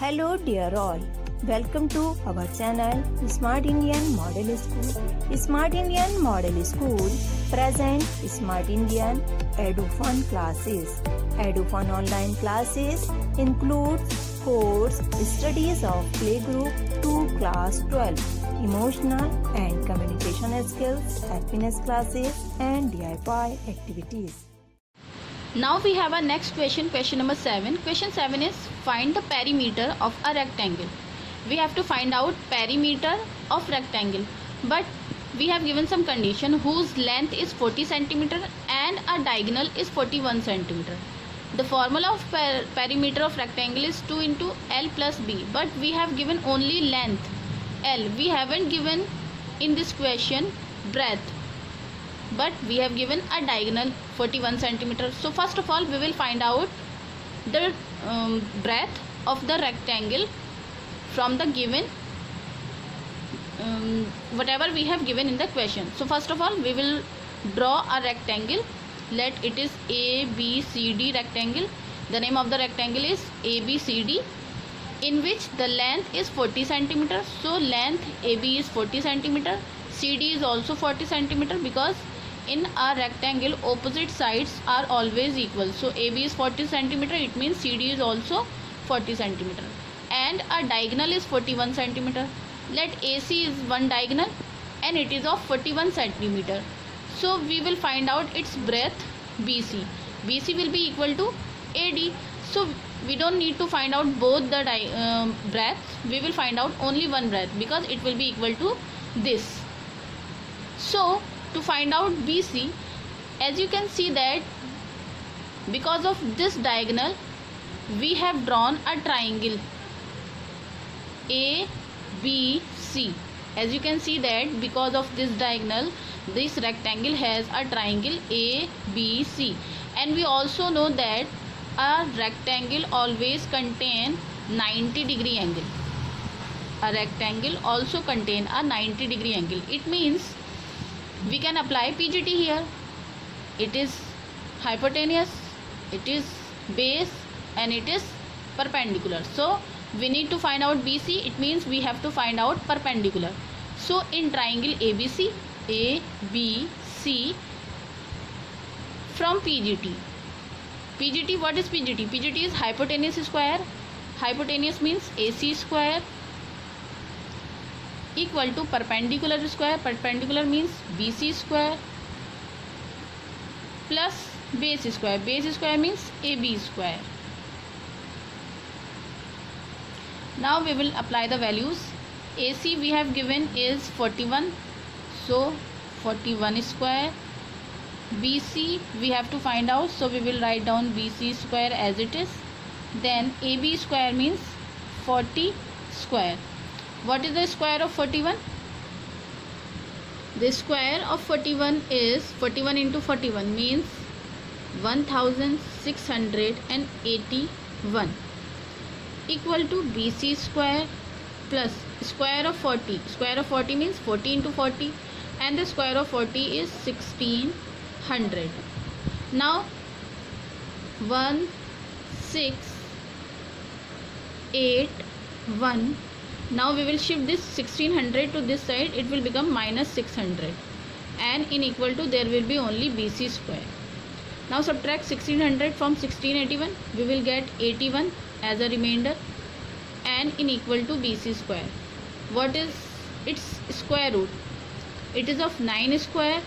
Hello dear all, welcome to our channel Smart Indian Model School. Smart Indian Model School present Smart Indian EduFun classes. EduFun online classes includes course studies of playgroup to class 12, emotional and communication skills, happiness classes and DIY activities. Now we have our next question, question number 7. Question 7 is find the perimeter of a rectangle. We have to find out perimeter of rectangle, but we have given some condition whose length is 40 centimeter and a diagonal is 41 centimeter. The formula of perimeter of rectangle is 2 into L plus B, but we have given only length L. We haven't given in this question breadth, but we have given a diagonal 41 centimeter. So first of all we will find out the breadth of the rectangle from the given whatever we have given in the question. So first of all we will draw a rectangle. Let it is ABCD rectangle. The name of the rectangle is ABCD, in which the length is 40 centimeter. So length AB is 40 centimeter, CD is also 40 centimeter, because in a rectangle opposite sides are always equal. So AB is 40 centimeter, it means CD is also 40 centimeter, and a diagonal is 41 centimeter. Let AC is one diagonal and it is of 41 centimeter. So we will find out its breadth BC. BC will be equal to AD. So we don't need to find out both the breadths. We will find out only one breadth because it will be equal to this. So to find out BC, as you can see that because of this diagonal we have drawn a triangle ABC. As you can see that because of this diagonal this rectangle has a triangle ABC, and we also know that a rectangle always contain 90-degree angle. A rectangle also contain a 90-degree angle. It means we can apply PGT here. It is hypotenuse, it is base, and it is perpendicular. So we need to find out BC. It means we have to find out perpendicular. So in triangle ABC, from PGT. PGT, what is PGT? PGT is hypotenuse square. Hypotenuse means AC square equal to perpendicular square. Perpendicular means BC square plus base square. Base square means AB square. Now we will apply the values. AC we have given is 41, so 41 square. BC we have to find out, so we will write down BC square as it is. Then AB square means 40 square. What is the square of 41? The square of 41 is 41 into 41 means 1681 equal to BC square plus square of 40. Square of 40 means 40 into 40, and the square of 40 is 1600. Now 1681. Now we will shift this 1600 to this side. It will become minus 600, and in equal to there will be only BC square. Now subtract 1600 from 1681. We will get 81 as a remainder, and in equal to BC square. What is its square root? It is of 9 square.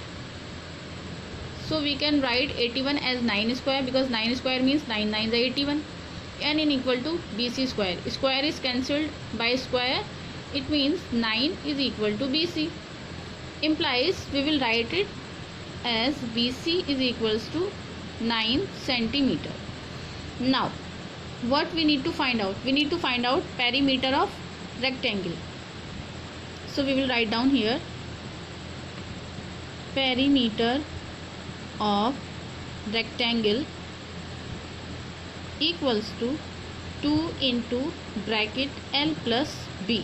So we can write 81 as 9 square, because 9 square means 9 9s are 81, and in equal to BC square. Square is cancelled by square. It means 9 is equal to BC. Implies we will write it as BC is equals to 9 centimeter. Now what we need to find out? We need to find out perimeter of rectangle. So we will write down here perimeter of rectangle equals to 2 into bracket L plus B.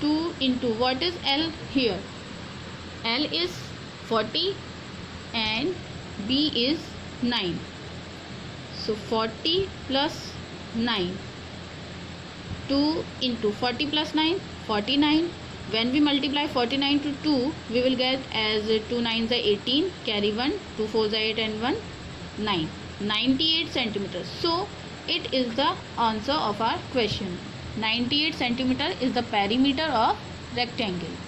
2 into, what is L here? L is 40 and B is 9. So 40 plus 9. 2 into 40 plus 9, 49. When we multiply 49 to 2, we will get as 2 9s are 18, carry 1, 2 4s are 8 and 1, 9. 98 centimeters. So, it is the answer of our question. 98 centimeter is the perimeter of rectangle.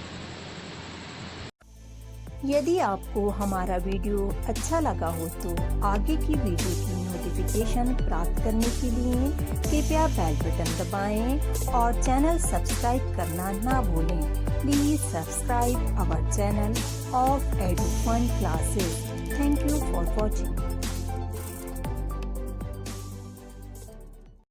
यदि आपको हमारा video अच्छा लगा हो तो आगे की video की नोटिफिकेशन प्राप्त करने के लिए कृपया बेल बटन दबाएं और चैनल सब्सक्राइब करना ना भूलें। Please subscribe our channel of Edufun classes. Thank you for watching.